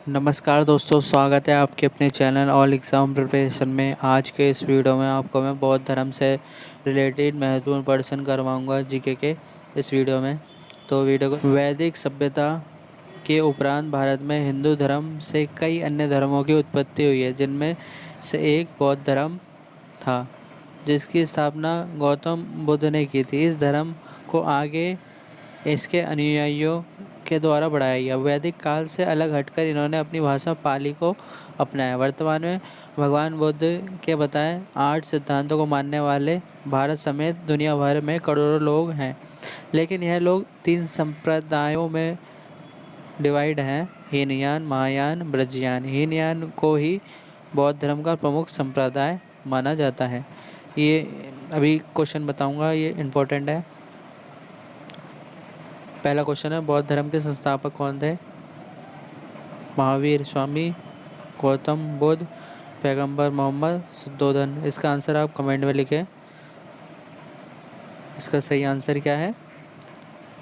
नमस्कार दोस्तों, स्वागत है आपके अपने चैनल ऑल एग्ज़ाम प्रिपरेशन में। आज के इस वीडियो में आपको मैं बौद्ध धर्म से रिलेटेड महत्वपूर्ण प्रश्न करवाऊंगा जीके के इस वीडियो में। तो वीडियो को वैदिक सभ्यता के उपरांत भारत में हिंदू धर्म से कई अन्य धर्मों की उत्पत्ति हुई है, जिनमें से एक बौद्ध धर्म था जिसकी स्थापना गौतम बुद्ध ने की थी। इस धर्म को आगे इसके अनुयायियों के द्वारा बढ़ाया गया। वैदिक काल से अलग हटकर इन्होंने अपनी भाषा पाली को अपनाया। वर्तमान में भगवान बुद्ध के बताए 8 सिद्धांतों को मानने वाले भारत समेत दुनिया भर में करोड़ों लोग हैं, लेकिन यह लोग 3 संप्रदायों में डिवाइड हैं: हीनयान, महायान, ब्रजयान। हीनयान को ही बौद्ध धर्म का प्रमुख संप्रदाय माना जाता है। ये अभी क्वेश्चन बताऊंगा, ये इम्पोर्टेंट है। पहला क्वेश्चन है, बौद्ध धर्म के संस्थापक कौन थे? महावीर स्वामी, गौतम बुद्ध, पैगंबर मोहम्मद, शुद्धोधन। इसका आंसर आप कमेंट में लिखें। इसका सही आंसर क्या है?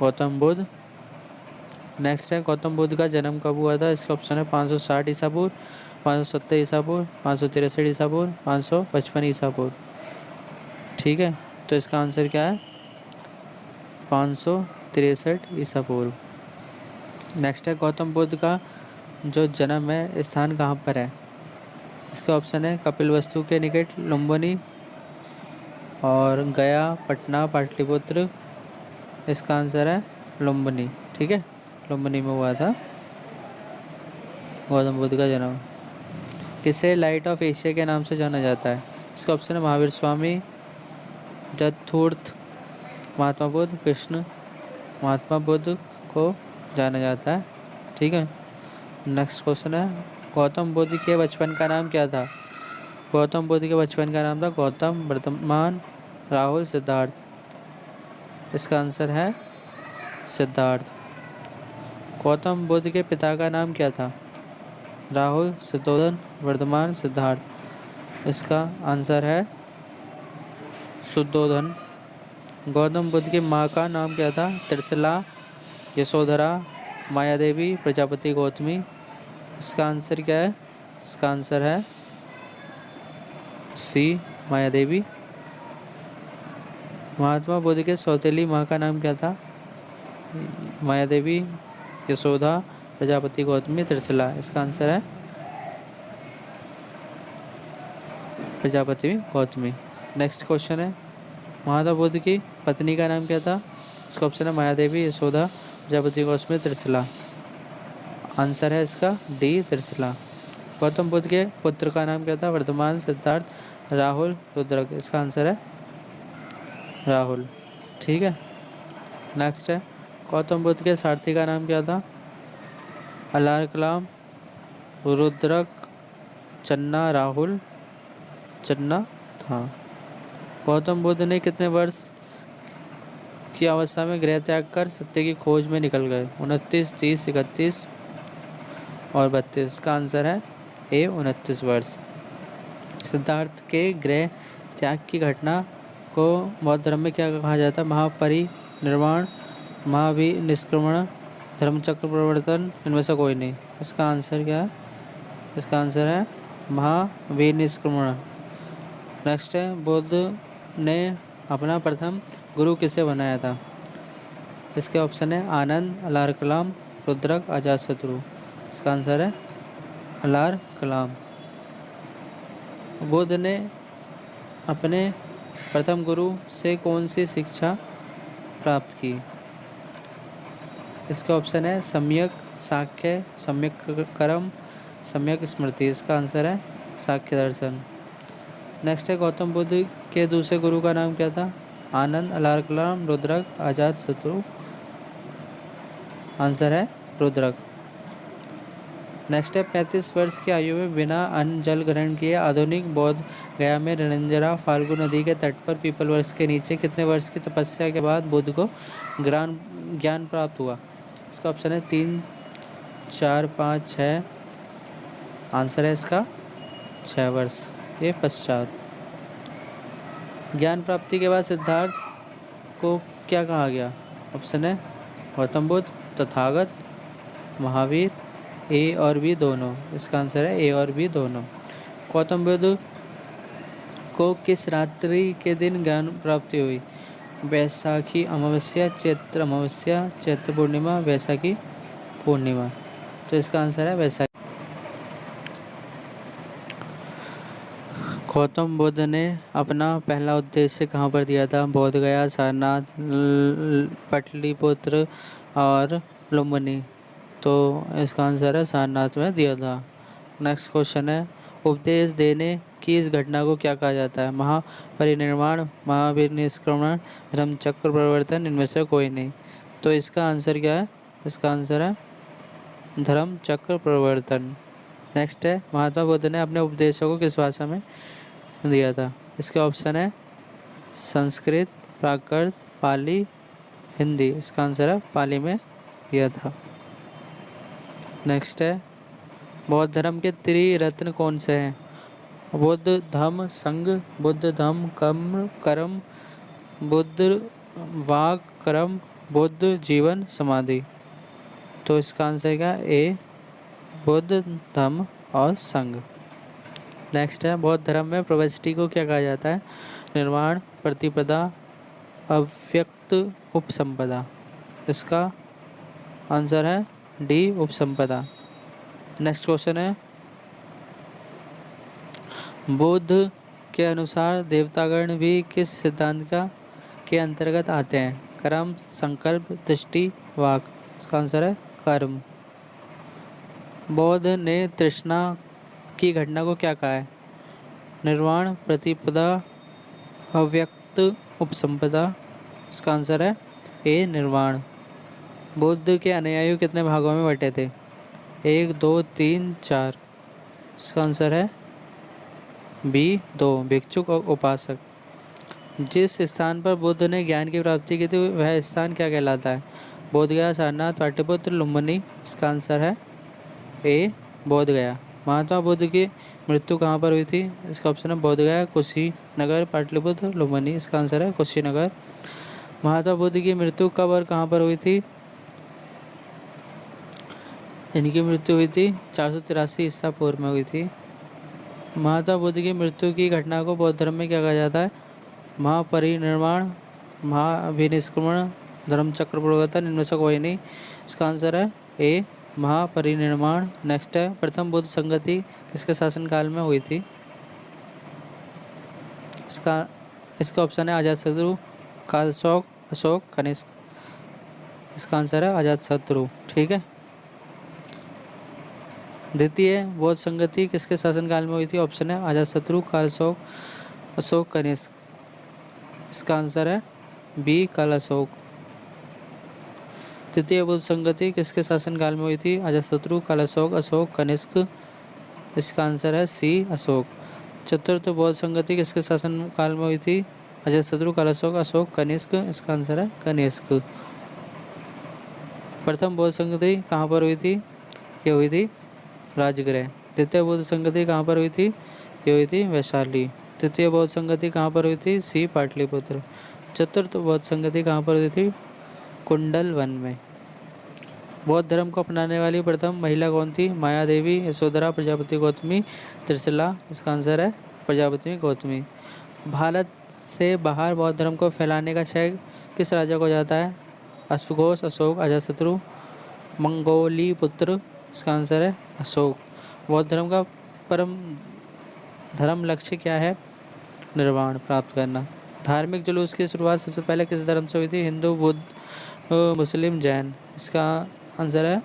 गौतम बुद्ध। नेक्स्ट है, गौतम बुद्ध का जन्म कब हुआ था? इसका ऑप्शन है 560 ईसा पूर्व, 570 ईसा पूर्व, 563 ईसा पूर्व, 555 ईसा पूर्व। ठीक है, तो इसका आंसर क्या है? 563 ईसा पूर्व। नेक्स्ट है, गौतम बुद्ध का जो जन्म है स्थान कहाँ पर है? इसका ऑप्शन है कपिलवस्तु के निकट लुम्बिनी, और गया, पटना, पाटलिपुत्र। इसका आंसर है लुम्बिनी। ठीक है, लुम्बिनी में हुआ था गौतम बुद्ध का जन्म। किसे लाइट ऑफ एशिया के नाम से जाना जाता है? इसका ऑप्शन है महावीर स्वामी, चतुर्थ महात्मा बुद्ध, कृष्ण महात्मा बुद्ध को जाना जाता है। ठीक है, नेक्स्ट क्वेश्चन है, गौतम बुद्ध के बचपन का नाम क्या था? गौतम बुद्ध के बचपन का नाम था गौतम, वर्धमान, राहुल, सिद्धार्थ। इसका आंसर है सिद्धार्थ। गौतम बुद्ध के पिता का नाम क्या था? राहुल, शुद्धोधन, वर्धमान, सिद्धार्थ। इसका आंसर है शुद्धोधन। गौतम बुद्ध की माँ का नाम क्या था? त्रिशला, यशोधरा, माया देवी, प्रजापति, गौतमी। इसका आंसर क्या है? इसका आंसर है सी, माया देवी। महात्मा बुद्ध के सौतेली माँ का नाम क्या था? माया देवी, यशोदा, प्रजापति, गौतमी, त्रिशला। इसका आंसर है प्रजापति, गौतमी। नेक्स्ट क्वेश्चन है, महात्मा बुद्ध की पत्नी का नाम क्या था? इसका ऑप्शन है माया देवी, यशोदा, प्रजापति, गौतमी, त्रिशला। आंसर है इसका डी, त्रिशला। गौतम बुद्ध के पुत्र का नाम क्या था? वर्धमान, सिद्धार्थ, राहुल, रुद्रक। इसका आंसर है राहुल। ठीक है, नेक्स्ट है, गौतम बुद्ध के सारथी का नाम क्या था? अलार कलाम, रुद्रक, चन्ना, राहुल। चन्ना था। गौतम बुद्ध ने कितने वर्ष की अवस्था में गृह त्याग कर सत्य की खोज में निकल गए? 29, 30, 31 और 32। का आंसर है ए, 29 वर्ष। सिद्धार्थ के गृह त्याग की घटना को बौद्ध धर्म में क्या कहा जाता है? महापरिनिर्वाण, महाविनिष्क्रमण, धर्मचक्र प्रवर्तन। इनमें से कोई नहीं। इसका आंसर क्या है? इसका आंसर है महाविनिष्क्रमण। नेक्स्ट है, बुद्ध ने अपना प्रथम गुरु किसे बनाया था? इसके ऑप्शन है आनंद, अलार कलाम, रुद्रक, अजातशत्रु। इसका आंसर है अलार कलाम। बुद्ध ने अपने प्रथम गुरु से कौन सी शिक्षा प्राप्त की? इसका ऑप्शन है सम्यक साक्ष्य, सम्यक कर्म, सम्यक स्मृति। इसका आंसर है साक्ष्य दर्शन। नेक्स्ट है, गौतम बुद्ध के दूसरे गुरु का नाम क्या था? आनंद, अलार कलाम, रुद्रक, अजातशत्रु। आंसर है रुद्रक। नेक्स्ट है, 35 वर्ष की आयु में बिना अन्न जल ग्रहण किए आधुनिक बौद्ध गया में रणंजरा फाल्गु नदी के तट पर पीपल वृक्ष के नीचे कितने वर्ष की तपस्या के बाद बुद्ध को ज्ञान प्राप्त हुआ? इसका ऑप्शन है 3, 4, 5, 6। आंसर है इसका 6 वर्ष के पश्चात। ज्ञान प्राप्ति के बाद सिद्धार्थ को क्या कहा गया? ऑप्शन है गौतम बुद्ध, तथागत, महावीर ए और बी दोनों, इसका आंसर है ए और बी दोनों। गौतम बुद्ध को किस रात्रि के दिन ज्ञान प्राप्ति हुई? वैशाखी अमावस्या, चैत्र अमावस्या, चैत्र पूर्णिमा, वैशाखी पूर्णिमा। तो इसका आंसर है वैशाखी। गौतम बुद्ध ने अपना पहला उद्देश्य कहाँ पर दिया था? बोध गया, सारनाथ, पाटलिपुत्र और लुम्बिनी। तो इसका आंसर है सारनाथ में दिया था। नेक्स्ट क्वेश्चन है, उपदेश देने की इस घटना को क्या कहा जाता है? महापरिनिर्वाण, महाभिनिष्क्रमण, धर्मचक्र प्रवर्तन, इनमें से कोई नहीं। तो इसका आंसर क्या है? इसका आंसर है धर्मचक्र प्रवर्तन। नेक्स्ट है, महात्मा बुद्ध ने अपने उपदेशों को किस भाषा में दिया था? इसके ऑप्शन है संस्कृत, प्राकृत, पाली, हिंदी। इसका आंसर है पाली में दिया था। नेक्स्ट है, बौद्ध धर्म के त्रिरत्न कौन से हैं? बुद्ध धम्म संघ, बुद्ध धम्म कर्म, बुद्ध वाग कर्म, बुद्ध जीवन समाधि। तो इसका आंसर क्या? ए बुद्ध धम्म और संघ। नेक्स्ट है, बौद्ध धर्म में प्रवृत्ति को क्या कहा जाता है? निर्वाण, प्रतिपदा, अव्यक्त उपसंपदा। इसका आंसर है डी उपसंपदा। नेक्स्ट क्वेश्चन है, बुद्ध के अनुसार देवतागण भी किस सिद्धांत के अंतर्गत आते हैं? कर्म, संकल्प, दृष्टि, वाक। इसका आंसर है कर्म। बौद्ध ने तृष्णा की घटना को क्या कहा है? निर्वाण, प्रतिपदा, अव्यक्त उपसंपदा। इसका आंसर है ए निर्वाण। बुद्ध के अनुयायी कितने भागों में बटे थे? 1, 2, 3, 4। इसका आंसर है बी 2, भिक्षुक और उपासक। जिस स्थान पर बुद्ध ने ज्ञान की प्राप्ति की थी वह स्थान क्या कहलाता है? बोध गया, सारनाथ, पाटलिपुत्र, लुम्बिनी। इसका आंसर है ए बोध गया। महात्मा बुद्ध की मृत्यु कहाँ पर हुई थी? इसका ऑप्शन है बोध गया, कुशीनगर, पाटलिपुत्र, लुम्बिनी। इसका आंसर है कुशीनगर। महात्मा बुद्ध की मृत्यु कब और कहाँ पर हुई थी? इनकी मृत्यु हुई थी 483 ईसा पूर्व में हुई थी। महात्मा बुद्ध की मृत्यु की घटना को बौद्ध धर्म में क्या कहा जाता है? महापरिनिर्वाण, महाभिनिष्क्रमण, धर्मचक्र प्रवर्तन, इनमें से कोई नहीं। इसका आंसर है ए महापरिनिर्वाण। नेक्स्ट है, प्रथम बुद्ध संगति किसके शासनकाल में हुई थी? इसका ऑप्शन है अजातशत्रु, कालशोक, अशोक, कनिष्क। इसका आंसर है अजातशत्रु। ठीक है। द्वितीय बौद्ध संगति किसके शासनकाल में हुई थी? ऑप्शन है अजातशत्रु, कालशोक, अशोक, कनिष्क। इसका आंसर है बी काल अशोक। तृतीय बौद्ध संगति किसके शासनकाल में हुई थी? अजातशत्रु, काल अशोक, अशोक, कनिष्क। इसका आंसर है सी अशोक। चतुर्थ बौद्ध संगति किसके शासनकाल में हुई थी? अजातशत्रु, काल अशोक, अशोक, कनिष्क। इसका आंसर है कनिष्क। प्रथम बौद्ध संगति कहाँ पर हुई थी? ये हुई थी राजगृह। द्वितीय बौद्ध संगति कहाँ पर हुई थी? ये हुई थी वैशाली। तृतीय बौद्ध संगति कहाँ पर हुई थी? सी पाटलिपुत्र। चतुर्थ बौद्ध संगति कहाँ पर हुई थी? कुंडल वन में। बौद्ध धर्म को अपनाने वाली प्रथम महिला कौन थी? माया देवी, यशोधरा, प्रजापति गौतमी, त्रिशला। इसका आंसर है प्रजापति गौतमी। भारत से बाहर बौद्ध धर्म को फैलाने का श्रेय किस राजा को जाता है? अश्वघोष, अशोक, अजातशत्रु, मंगोली पुत्र। इसका आंसर है अशोक। बौद्ध धर्म का परम धर्म लक्ष्य क्या है? निर्वाण प्राप्त करना। धार्मिक जुलूस की शुरुआत सबसे पहले किस धर्म से हुई थी? हिंदू, बुद्ध, मुस्लिम, जैन। इसका आंसर है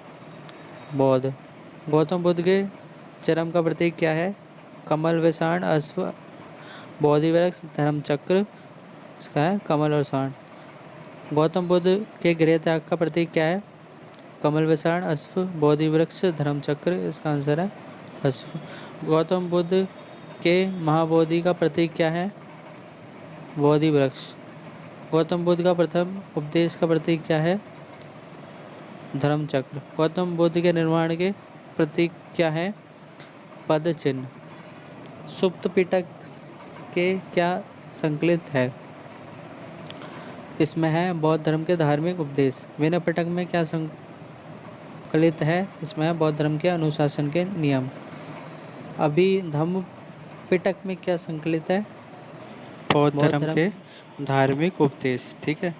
बौद्ध। गौतम बुद्ध के चरम का प्रतीक क्या है? कमल व सांड, अश्व, बोधि वृक्ष, धर्मचक्र। इसका है कमल और सांड। गौतम बुद्ध के गृह त्याग का प्रतीक क्या है? कमल व सांड, अश्व, बोधि वृक्ष, धर्मचक्र। इसका आंसर है अश्व। गौतम बुद्ध के महाबोधि का प्रतीक क्या है? बोधि वृक्ष। गौतम बुद्ध का प्रथम उपदेश का प्रतीक क्या है? धर्मचक्र। गौतम बुद्ध के निर्माण के प्रतीक क्या है? पद चिन्ह। सुप्त पिटक के क्या संकलित है? इसमें है बौद्ध धर्म के धार्मिक उपदेश। विनय पिटक में क्या संकलित है, इसमें है बौद्ध धर्म के अनुशासन के नियम। अभिधम्म पिटक में क्या संकलित है? बौद्ध बौद्ध धर्म धर्म के धार्मिक उपदेश। ठीक है,